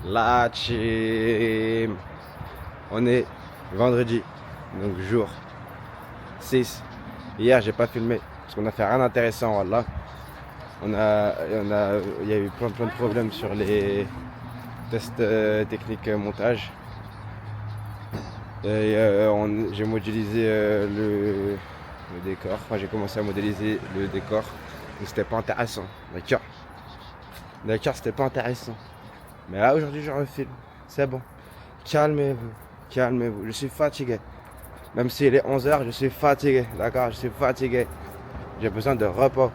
La team. On est vendredi, donc jour 6. Hier j'ai pas filmé parce qu'on a fait rien d'intéressant, voilà. Il y a eu plein de problèmes sur les tests techniques montage. Et j'ai modélisé le décor. Enfin, j'ai commencé à modéliser le décor, mais c'était pas intéressant. D'accord, c'était pas intéressant. Mais là aujourd'hui je refilme. C'est bon. Calmez-vous. Calmez-vous. Je suis fatigué. Même s'il est 11h, je suis fatigué. D'accord, je suis fatigué. J'ai besoin de repos.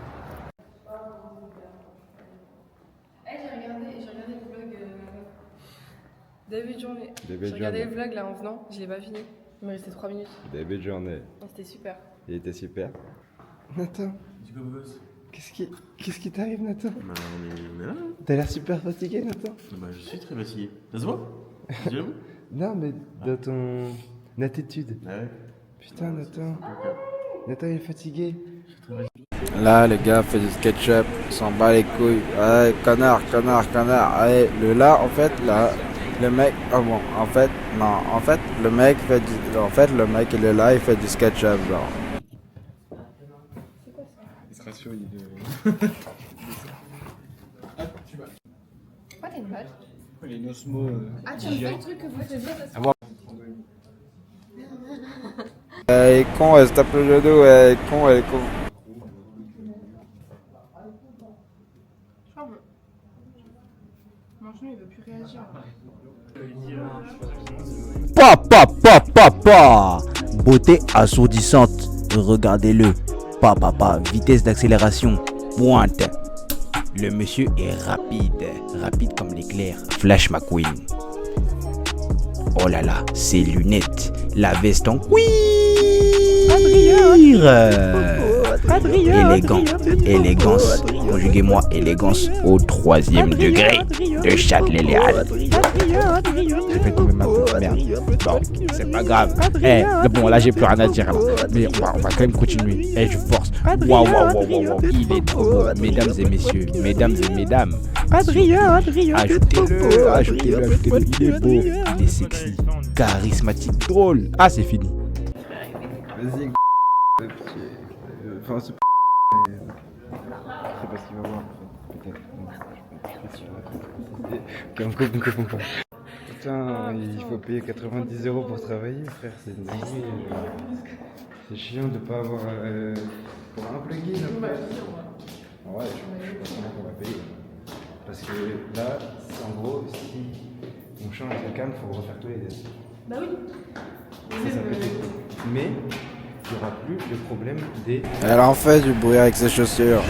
J'ai regardé le vlog début de journée. Début de J'ai regardé journée. le vlog là en venant, je l'ai pas fini. Il me restait 3 minutes. Début de journée. C'était super. Il était super. Nathan, Du coup, boss. qu'est-ce qui t'arrive, Nathan? Bah, on est là. T'as l'air super fatigué, Nathan. Bah, je suis très fatigué. Ça se voit? Dis-le. Non, mais dans ton attitude. Ah ouais. Putain, Nathan. Nathan, il est fatigué. Là, le gars fait du SketchUp, il s'en bat les couilles. Ouais, connard. Ouais, en fait, là, le mec, bon, en fait, non, en fait, le mec il est là, il fait du SketchUp, genre. Il sera sûr, il Pourquoi t'as une page? Les Nosmo. Ah, tu me fais le truc que vous faites bien parce que... Elle est con, elle se tape le genou, elle est con. Mon genou il veut plus réagir. Pa. Beauté assourdissante. Regardez-le. Pa. Vitesse d'accélération. Pointe. Le monsieur est rapide comme l'éclair. Flash McQueen. Oh là là, ses lunettes, la veste en cuir. Élégance. Conjuguez-moi élégance au 3e degré de Châtelet-Léal. J'ai fait tomber ma petite merde. Bon, c'est pas grave. Bon, là, j'ai plus rien à dire. Là. Mais on va quand même continuer. Je force. Waouh. Il est trop beau. Mesdames et messieurs, mesdames et mesdames. Ajoutez-le. Il est beau. Il est sexy. Charismatique. Drôle. Ah, c'est fini. Vas-y, enfin, c'est pas ce qu'il va voir, en fait. Peut-être. Ok, on coupe. Putain, il faut payer 90 € pour travailler, frère, c'est une dinguerie. C'est chiant de pas avoir pour un plugin. Ouais, je sais pas comment on va payer. Parce que là, en gros, si on change de cam, il faut refaire tous les tests. Bah oui. Ça peut être. Mais il n'y aura plus le problème des. Elle en fait du bruit avec ses chaussures.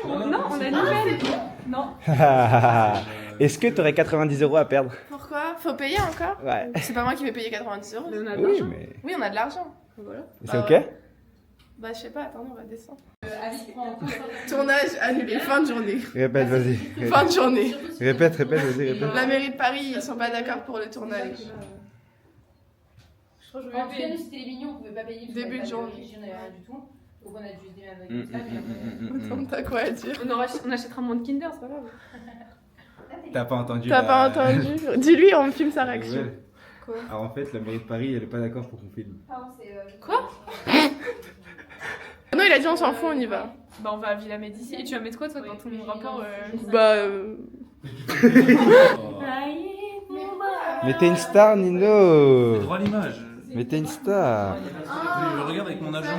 Non, on a une nouvelle. Non. Est-ce que tu aurais 90 € à perdre? Pourquoi? Faut payer encore? Ouais. C'est pas moi qui vais payer 90 €. On a de Oui, l'argent. mais. Oui, on a de l'argent. Voilà. C'est ok? Bah, je sais pas, attendez, on va descendre. Tournage annulé, fin de journée. Répète, vas-y. Fin de journée. Répète, vas-y, répète. La mairie de Paris, ils sont pas d'accord pour le tournage. En tout cas, nous, c'était les mignons, on pouvait pas payer. Début de journée. On n'avait rien du tout. Donc, on a dû se démerder avec ça. Puis après... T'as quoi à dire? On achètera moins de Kinder, c'est pas grave. T'as pas entendu? T'as pas entendu? Dis-lui, on filme sa réaction. Ouais. Quoi? Alors en fait, la mairie de Paris, elle est pas d'accord pour qu'on filme. Pardon, c'est. Quoi? Non, il a dit on s'en fout, on y va. Bah, on va à Villa Médicis. Et tu vas mettre quoi, toi, dans ton rapport Bah. Mais t'es une star, Nino! Droit à l'image. Mais t'es une star! Je regarde avec mon agent.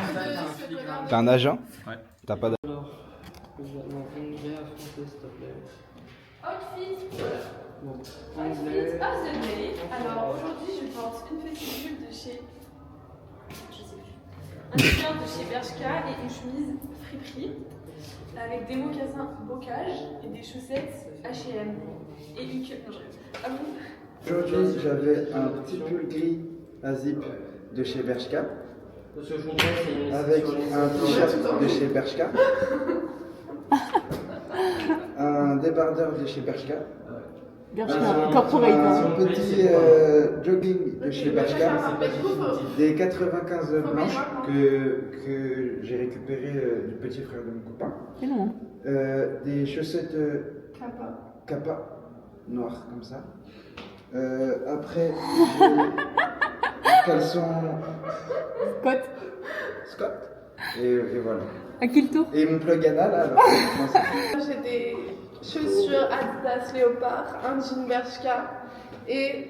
T'as un agent? Ouais. T'as pas d'agent? Outfit of the day. Alors aujourd'hui, je porte une petite jupe de chez. Je sais plus. Un t-shirt de chez Bershka et une chemise friperie. Avec des mocassins bocage et des chaussettes HM. Et une queue. Non, je rêve. Ah bon? Aujourd'hui, j'avais un petit pull gris à zip de chez Bershka. Avec un t-shirt de chez Bershka. Un débardeur de chez Bershka. Son petit jogging de chez Bershka, des 95 blanches que j'ai récupérées du petit frère de mon copain. C'est long. Des chaussettes Kappa noires comme ça. Après, j'ai caleçon Scott. Et voilà. À qui le tour? Et mon plug anal là. Alors, J'ai des chaussures Adidas Léopard, un jean Bershka et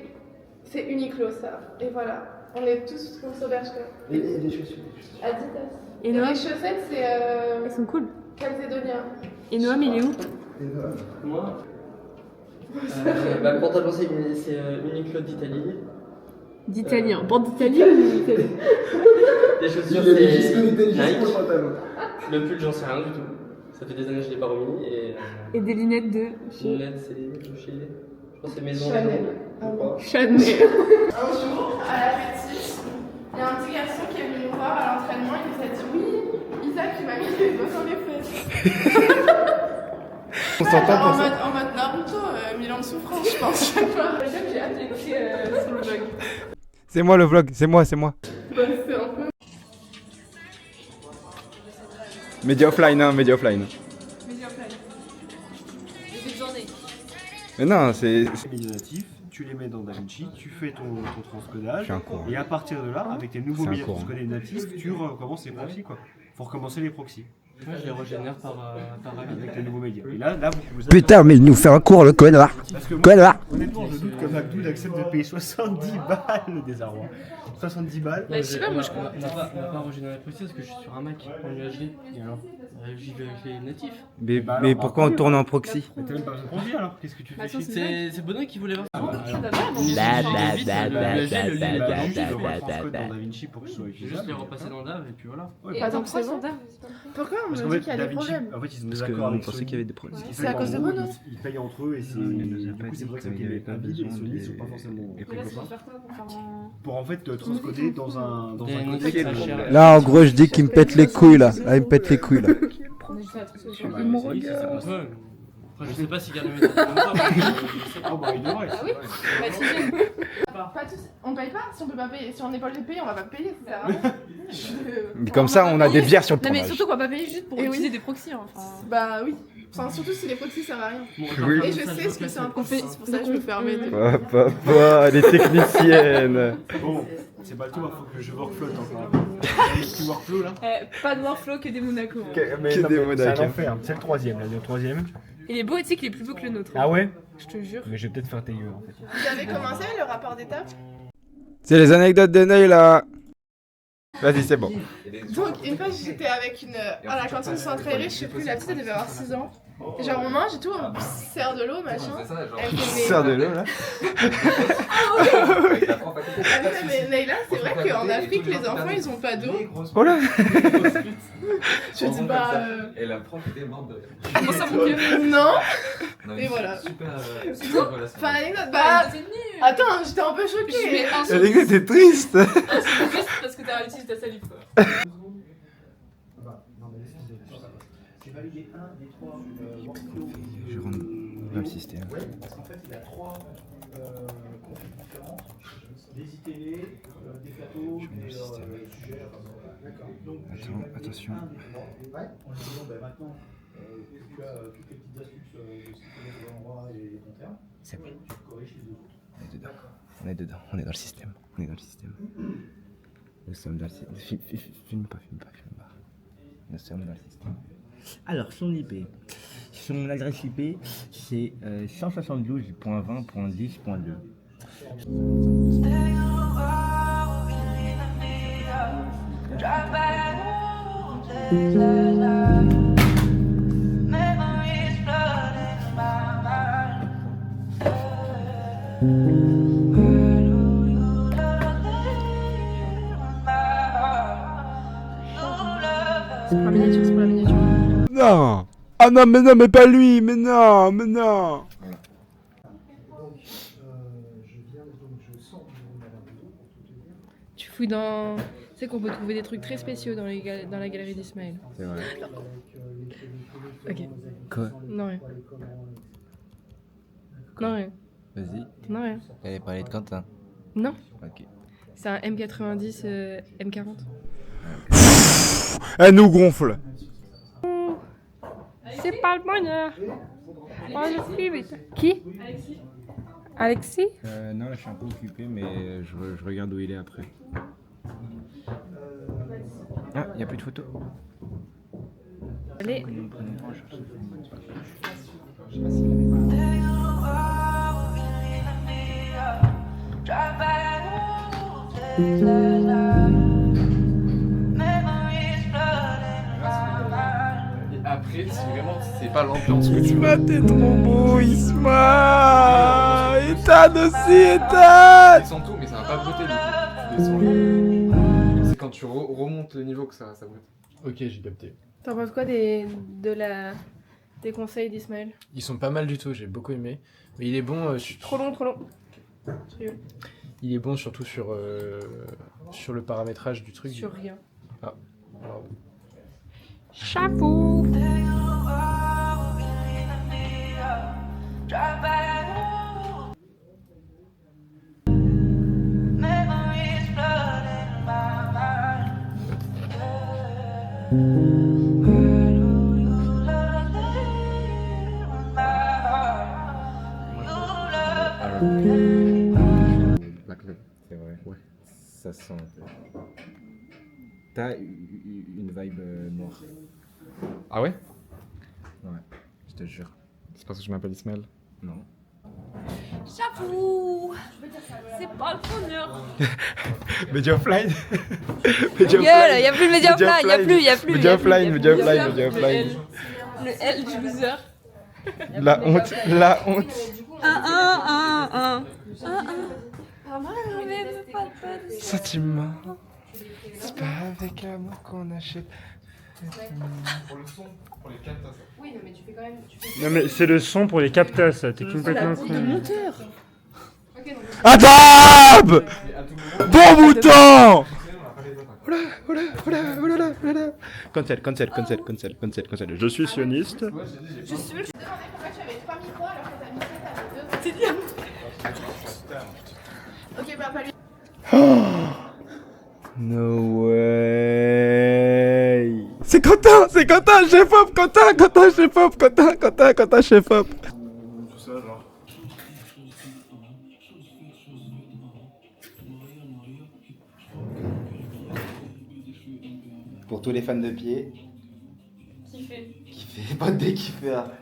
c'est Uniqlo ça. Et voilà, on est tous sur Bershka. et les chaussures. Adidas. Et Et Noam? les chaussettes c'est Elles sont cool. Calzedonia. Et Noam, il est où? Moi le pantalon c'est Uniqlo d'Italie. D'Italien. Bande d'Italie ou d'Italie? Les chaussures Il est c'est Nike. le pantalon. Le pull j'en sais rien du tout. Ça fait des années que je l'ai pas remis et Et des lunettes de lunettes c'est chez. Je crois que c'est Maison. Chanel. Je crois. Chanel. Un jour, à la petite, il y a un petit garçon qui est venu nous voir à l'entraînement et il nous a dit oui, Isaac il m'a mis les doigts dans les fesses. On s'entend pour ça. En mode Naruto, 1000 ans de souffrance, je pense. J'ai hâte d'écouter sur le blog. C'est moi le vlog, c'est moi. C'est un peu. Média offline, hein, média offline. Mais non, c'est. Les natifs, tu les mets dans DaVinci, tu fais ton transcodage, Je suis un con, hein. et à partir de là, avec tes nouveaux C'est un milieux con, transcodés natifs, tu recommences les proxys quoi. Faut recommencer les proxys Moi je les régénère par avec les nouveaux médias. Et là vous Putain, mais il nous fait un cours, le connard. Parce que moi, Connard. honnêtement, je doute que McDood accepte de payer 70 balles le désarroi. 70 balles. Je sais pas, moi je comprends. On n'a pas régénéré les proxys parce que je suis sur un Mac en UHD. Et alors j'y vais avec les natifs. Mais, Bah mais alors, pourquoi on tourne en proxy? Mais t'as même pas besoin de conduire alors, qu'est-ce que tu fais chier? C'est Benoît qui voulait voir ça. Dans DaVinci pour que ce soit Je vais juste utilisable. les repasser dans DAV et puis voilà. Ouais, Attends, c'est bon. Pourquoi on parce me qu'en dit fait, qu'il y a des DaVinci, problèmes? en fait, ils ont des Parce accords qu'on avec pensait Sony. qu'il y avait des problèmes. Ils C'est à payent cause de en gros, Renault. ils payent entre eux et c'est Non, il nous a du pas coup c'est dit vrai que ça qu'il y fait avait pas habile et besoin Sony des- sont pas forcément des copains. pour en fait transcoder dans un Et on contexte. dit que ça cher. Là, en gros, je dis qu'il me pète les couilles, là. Là, il me pète les couilles, là. Il me Oui, regarde. c'est un peu. Après, je sais pas si Garde Médecin ou pas. Ah bah il devrait. Ah oui c'est vrai. Pas tous. On paye pas si on peut pas payer. Si on n'est pas obligé de payer, on va pas payer, ça sert à rien. Mais comme ça, on a des bières sur le Non, mais tournage. surtout qu'on va pas payer juste pour Et utiliser oui. des proxys. hein, Enfin. Bah oui. Enfin, surtout si les proxys servent à rien. Oui. Et je sais ce que c'est un proxy, c'est pour ça que je me permets de. Papa, les techniciennes. Bon, c'est pas le tout, il faut que je workflow encore. Un petit workflow là. Pas de workflow que des Monaco. hein. Mais Que non, des mais monaques, c'est un hein. enfer, c'est le troisième là, le troisième. Il est beau, tu sais qu'il est plus beau que le nôtre. Ah ouais? Je te jure. Mais je vais peut-être faire tes yeux en fait. Vous avez commencé le rapport d'étape? C'est les anecdotes de Ney là. Vas-y, c'est bon. Donc, une fois, j'étais avec une. À la cantine Centre-Aéré, je sais plus, la petite elle devait avoir 6 ans. Et genre, on mange et tout, on sert de l'eau, machin. Elle fait Sers de l'eau là. mais Leïla, c'est vrai qu'en Afrique, les enfants ils ont pas d'eau. Oh là. Je dis bah. Et la prof était morte de rire. Comment ça, mon vieux? Non! Non, Et voilà. Super relation. Enfin, l'anecdote, bah. Attends, j'étais un peu Je mets choquée. un sur L'anecdote est triste. juste parce que t'as utilisé ta salive quoi. Je rentre dans le système. Parce qu'en fait il a trois conflits différents. Des ITL, des plateaux, des sujets. D'accord. Donc Attention. en lui disant maintenant tu as toutes les petites astuces de ce qu'il faut mettre dans l'endroit et les bons termes. C'est bon. Tu corriges les autres. On est dedans. On est dedans. On est dans le système. On est dans le système. Nous sommes dans le système. Filme pas. Nous sommes dans le système. Alors, son IP. Son adresse IP, c'est 172.20.10.2. C'est pour la miniature, c'est pour la miniature. Non. Ah non, mais pas lui. Mais non. Tu fouilles dans. Tu sais qu'on peut trouver des trucs très spéciaux dans la galerie d'Ismaël. C'est vrai. Ok. Quoi? Non, rien. Non, rien. Vas-y. T'en as rien. T'allais parler de Quentin. Non. Ok. C'est un M90 M40. Elle nous gonfle. C'est pas le bonheur. Moi je suis vite. Qui? Alexis? Non, là je suis un peu occupé, mais je regarde où il est après. Ah, il n'y a plus de photos. Allez. Après, c'est vraiment, c'est pas l'ambiance que tu veux. Isma, t'es trop beau, Isma. Ethan aussi, Ethan. Tu descends tout, mais ça va pas brouter du coup. Tu descends le... C'est quand tu remontes le niveau que ça broute. Ok, j'ai capté. T'en penses quoi des conseils d'Ismaël? Ils sont pas mal du tout, j'ai beaucoup aimé. Mais il est bon. Trop long, trop long. Sérieux. Il est bon surtout sur le paramétrage du truc. Sur rien. Ah, alors... Chapeau. C'est vrai. Ouais. Ça sent. T'as une vibe noire. Ah ouais? Ouais, je te jure. C'est parce que je m'appelle Ismaël? Non. J'avoue, c'est pas le bonheur. Mediafly. Gueule, y'a plus le Mediafly, y'a plus. Mediafly. Le L du loser. La honte, la honte. Un. Sentiment. C'est pas avec l'amour qu'on achète. Pour le son, pour les capteurs. Oui, non, mais tu fais quand même. Non, mais c'est le son pour les capteurs, ça. T'es complètement con. monteur. Adab! Bon bouton! Oula. Cancel. Je suis sioniste. Je suis. Je te demandais pourquoi tu avais 3 micros alors que t'as mis 7 avec 2. C'est bien. Ok, bah, pas lui. No way! C'est Quentin, chef-op, Quentin, chef-op. Tout ça, genre. Pour tous les fans de pied. Kiffé. Bande de kiffeurs.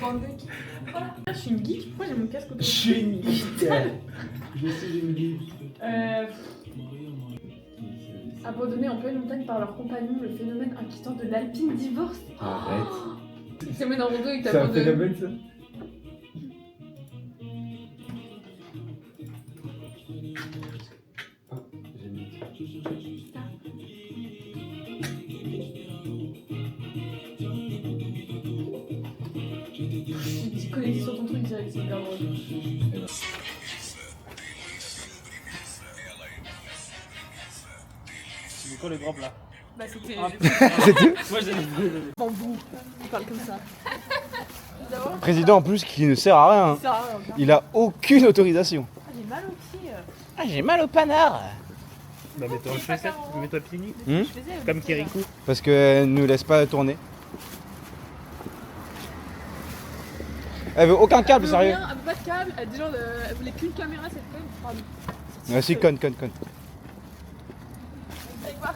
Bande de kiffeurs. Voilà. Je suis une geek. Pourquoi j'ai mon casque autour? Je suis une geek. Je suis une geek. Abandonnés en pleine montagne par leurs compagnons, le phénomène inquiétant de l'alpine divorce. Arrête. Il te mène en rando et C'est un t'abandonne. phénomène ça. Tu connais sur ton truc direct, c'est hyper drôle. C'est quoi le grand plat? Bah c'était... C'est tout. Moi j'ai Bambou, il parle comme ça. Président en plus qui ne sert à rien. Hein. Ça sert à rien. Il a aucune autorisation. Ah, j'ai mal au pied. Ah, j'ai mal au panard. Bah mets-toi en chaussette, mets-toi pieds nus. Je faisais Comme Kirikou. Parce qu'elle nous laisse pas tourner. Elle veut aucun câble, sérieux. Elle veut pas de câble, déjà elle voulait qu'une caméra cette fois. Pardon. Ah si, conne. Avec quoi?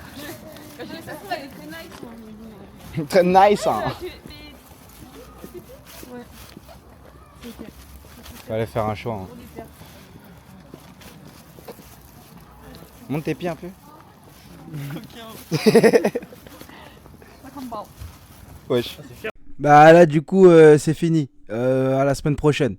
Quand j'ai ça, elle est très nice. Très nice, hein. Ouais. Fallait faire un choix. Hein. Monte tes pieds un peu. Wesh. Bah là du coup c'est fini. À la semaine prochaine.